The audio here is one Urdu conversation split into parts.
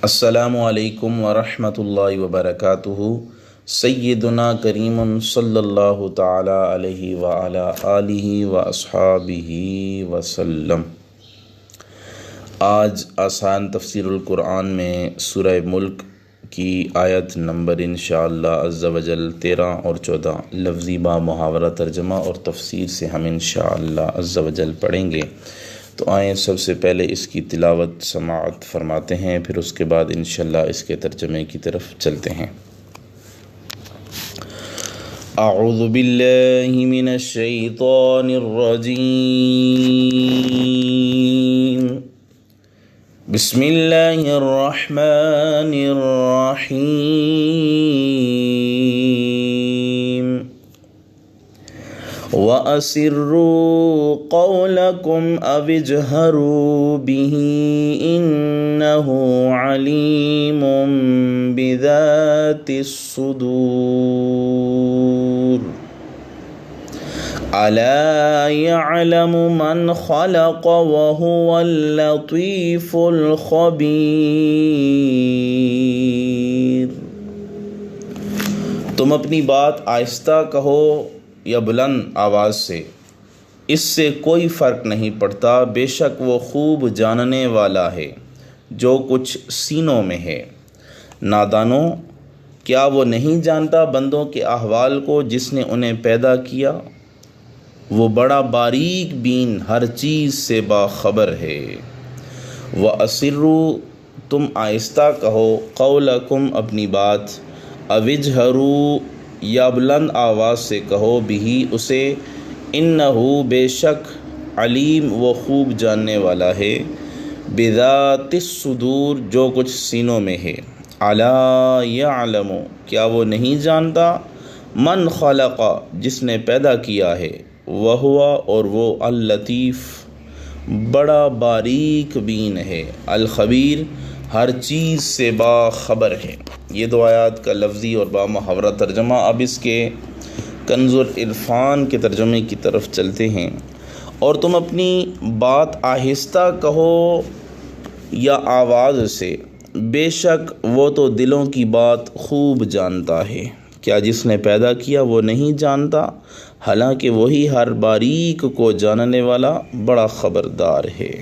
السلام علیکم ورحمۃ اللہ وبرکاتہ۔ سیدنا کریم صلی اللہ تعالی علیہ وعلی آلہ واصحابہ وسلم۔ آج آسان تفسیر القرآن میں سورہ ملک کی آیت نمبر انشاءاللہ عز و جل 13 اور 14 لفظی با محاورہ ترجمہ اور تفسیر سے ہم انشاءاللہ عز و جل پڑھیں گے۔ تو آئیں سب سے پہلے اس کی تلاوت سماعت فرماتے ہیں، پھر اس کے بعد انشاءاللہ اس کے ترجمے کی طرف چلتے ہیں۔ اعوذ باللہ من الشیطان الرجیم، بسم اللہ الرحمن الرحیم۔ وَأَسِرُّوا قَوْلَكُمْ أَوِ اجْهَرُوا بِهِ إِنَّهُ عَلِيمٌ بِذَاتِ الصُّدُورِ۔ أَلَا يَعْلَمُ مَنْ خَلَقَ وَهُوَ اللَّطِيفُ الْخَبِيرُ۔ تم اپنی بات آہستہ کہو یا بلند آواز سے، اس سے کوئی فرق نہیں پڑتا، بے شک وہ خوب جاننے والا ہے جو کچھ سینوں میں ہے۔ نادانوں، کیا وہ نہیں جانتا بندوں کے احوال کو جس نے انہیں پیدا کیا؟ وہ بڑا باریک بین ہر چیز سے باخبر ہے۔ وَأَسِرُّوا، تم آہستہ کہو، قولکم اپنی بات، اوجہروا یا بلند آواز سے کہو، بھی اسے، انہو بے شک، علیم وہ خوب جاننے والا ہے، بذات الصدور جو کچھ سینوں میں ہے۔ الا یعلم، کیا وہ نہیں جانتا، من خلق جس نے پیدا کیا ہے، وہو اور وہ، اللطیف بڑا باریک بین ہے، الخبیر ہر چیز سے باخبر ہے۔ یہ دو آیات کا لفظی اور با محاورہ ترجمہ۔ اب اس کے کنز العرفان کے ترجمے کی طرف چلتے ہیں۔ اور تم اپنی بات آہستہ کہو یا آواز سے، بے شک وہ تو دلوں کی بات خوب جانتا ہے۔ کیا جس نے پیدا کیا وہ نہیں جانتا؟ حالانکہ وہی ہر باریک کو جاننے والا بڑا خبردار ہے۔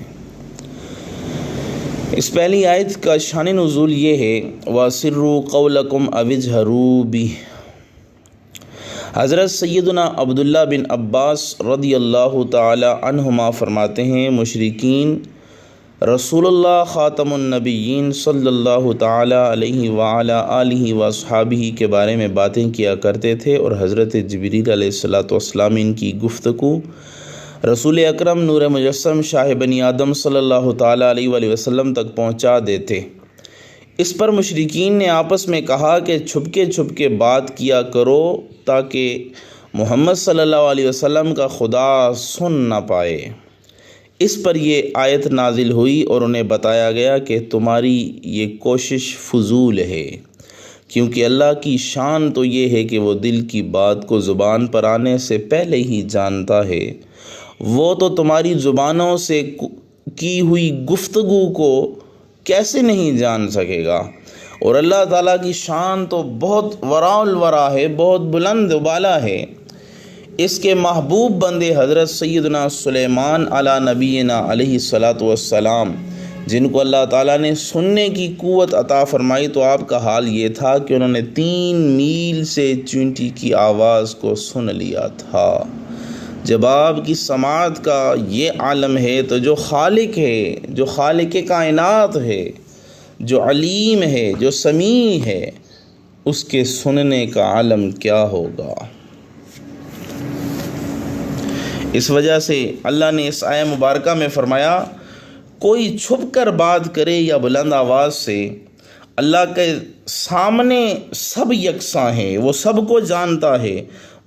اس پہلی آیت کا شان نزول یہ ہے، وَأَسِرُّوا قَوْلَكُمْ أَوِ اجْهَرُوا بِهِ۔ حضرت سیدنا عبداللہ بن عباس رضی اللہ تعالی عنہما فرماتے ہیں، مشرکین رسول اللہ خاتم النبیین صلی اللہ تعالی علیہ وعلی آلہ واصحابہ کے بارے میں باتیں کیا کرتے تھے، اور حضرت جبریل علیہ السلام ان کی گفتگو رسول اکرم نور مجسم شاہ بنی آدم صلی اللہ تعالی علیہ وآلہ وسلم تک پہنچا دیتے۔ اس پر مشرکین نے آپس میں کہا کہ چھپکے چھپکے بات کیا کرو تاکہ محمد صلی اللہ علیہ وسلم کا خدا سن نہ پائے۔ اس پر یہ آیت نازل ہوئی اور انہیں بتایا گیا کہ تمہاری یہ کوشش فضول ہے، کیونکہ اللہ کی شان تو یہ ہے کہ وہ دل کی بات کو زبان پر آنے سے پہلے ہی جانتا ہے۔ وہ تو تمہاری زبانوں سے کی ہوئی گفتگو کو کیسے نہیں جان سکے گا؟ اور اللہ تعالیٰ کی شان تو بہت وراء الورا ہے، بہت بلند و بالا ہے۔ اس کے محبوب بندے حضرت سیدنا سلیمان علی نبینا علیہ الصلاۃ والسلام، جن کو اللہ تعالیٰ نے سننے کی قوت عطا فرمائی، تو آپ کا حال یہ تھا کہ انہوں نے 3 میل سے چونٹی کی آواز کو سن لیا تھا۔ جب آپ کی سماعت کا یہ عالم ہے تو جو خالق ہے، جو خالق کائنات ہے، جو علیم ہے، جو سمیع ہے، اس کے سننے کا عالم کیا ہوگا؟ اس وجہ سے اللہ نے اس آیہ مبارکہ میں فرمایا، کوئی چھپ کر بات کرے یا بلند آواز سے، اللہ کے سامنے سب یکساں ہیں، وہ سب کو جانتا ہے،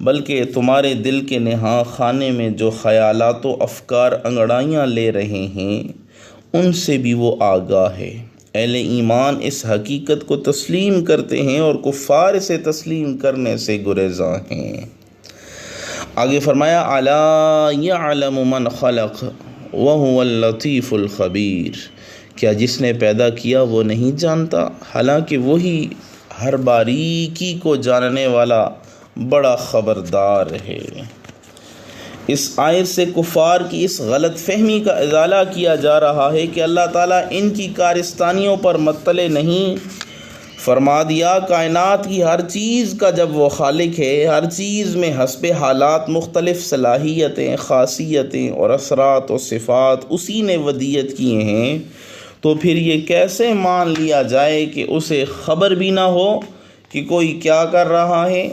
بلکہ تمہارے دل کے نہاں خانے میں جو خیالات و افکار انگڑائیاں لے رہے ہیں، ان سے بھی وہ آگاہ ہے۔ اہل ایمان اس حقیقت کو تسلیم کرتے ہیں اور کفار اسے تسلیم کرنے سے گریزاں ہیں۔ آگے فرمایا، الا یعلم من خلق وهو اللطیف الخبیر، کیا جس نے پیدا کیا وہ نہیں جانتا؟ حالانکہ وہی ہر باریکی کو جاننے والا بڑا خبردار ہے۔ اس آیت سے کفار کی اس غلط فہمی کا ازالہ کیا جا رہا ہے کہ اللہ تعالیٰ ان کی کارستانیوں پر مطلع نہیں۔ فرما دیا کائنات کی ہر چیز کا جب وہ خالق ہے، ہر چیز میں حسب حالات مختلف صلاحیتیں، خاصیتیں اور اثرات و صفات اسی نے ودیت کیے ہیں، تو پھر یہ کیسے مان لیا جائے کہ اسے خبر بھی نہ ہو کہ کوئی کیا کر رہا ہے،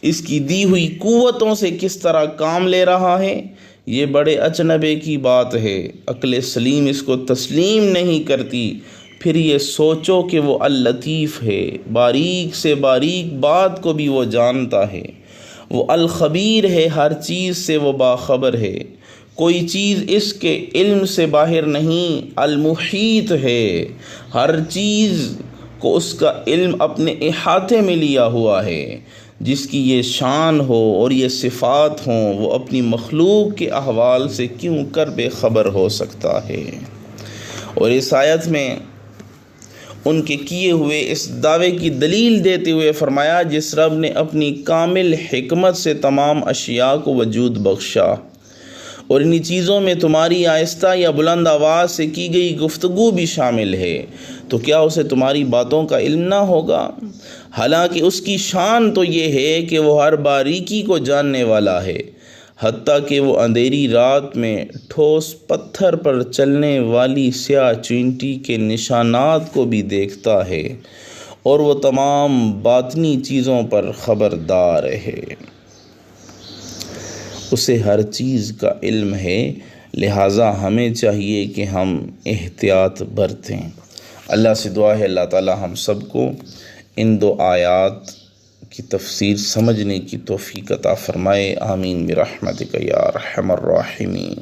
اس کی دی ہوئی قوتوں سے کس طرح کام لے رہا ہے؟ یہ بڑے اچنبے کی بات ہے، عقل سلیم اس کو تسلیم نہیں کرتی۔ پھر یہ سوچو کہ وہ اللطیف ہے، باریک سے باریک بات کو بھی وہ جانتا ہے، وہ الخبیر ہے، ہر چیز سے وہ باخبر ہے، کوئی چیز اس کے علم سے باہر نہیں، المحیط ہے، ہر چیز کو اس کا علم اپنے احاطے میں لیا ہوا ہے۔ جس کی یہ شان ہو اور یہ صفات ہوں، وہ اپنی مخلوق کے احوال سے کیوں کر بے خبر ہو سکتا ہے؟ اور اس آیت میں ان کے کیے ہوئے اس دعوے کی دلیل دیتے ہوئے فرمایا، جس رب نے اپنی کامل حکمت سے تمام اشیاء کو وجود بخشا اور انہی چیزوں میں تمہاری آہستہ یا بلند آواز سے کی گئی گفتگو بھی شامل ہے، تو کیا اسے تمہاری باتوں کا علم نہ ہوگا؟ حالانکہ اس کی شان تو یہ ہے کہ وہ ہر باریکی کو جاننے والا ہے، حتیٰ کہ وہ اندھیری رات میں ٹھوس پتھر پر چلنے والی سیاہ چینٹی کے نشانات کو بھی دیکھتا ہے، اور وہ تمام باطنی چیزوں پر خبردار ہے۔ اسے ہر چیز کا علم ہے، لہٰذا ہمیں چاہیے کہ ہم احتیاط برتیں۔ اللہ سے دعا ہے اللہ تعالی ہم سب کو ان دو آیات کی تفسیر سمجھنے کی توفیق عطا فرمائے۔ آمین برحمتک یا ارحم الراحمین۔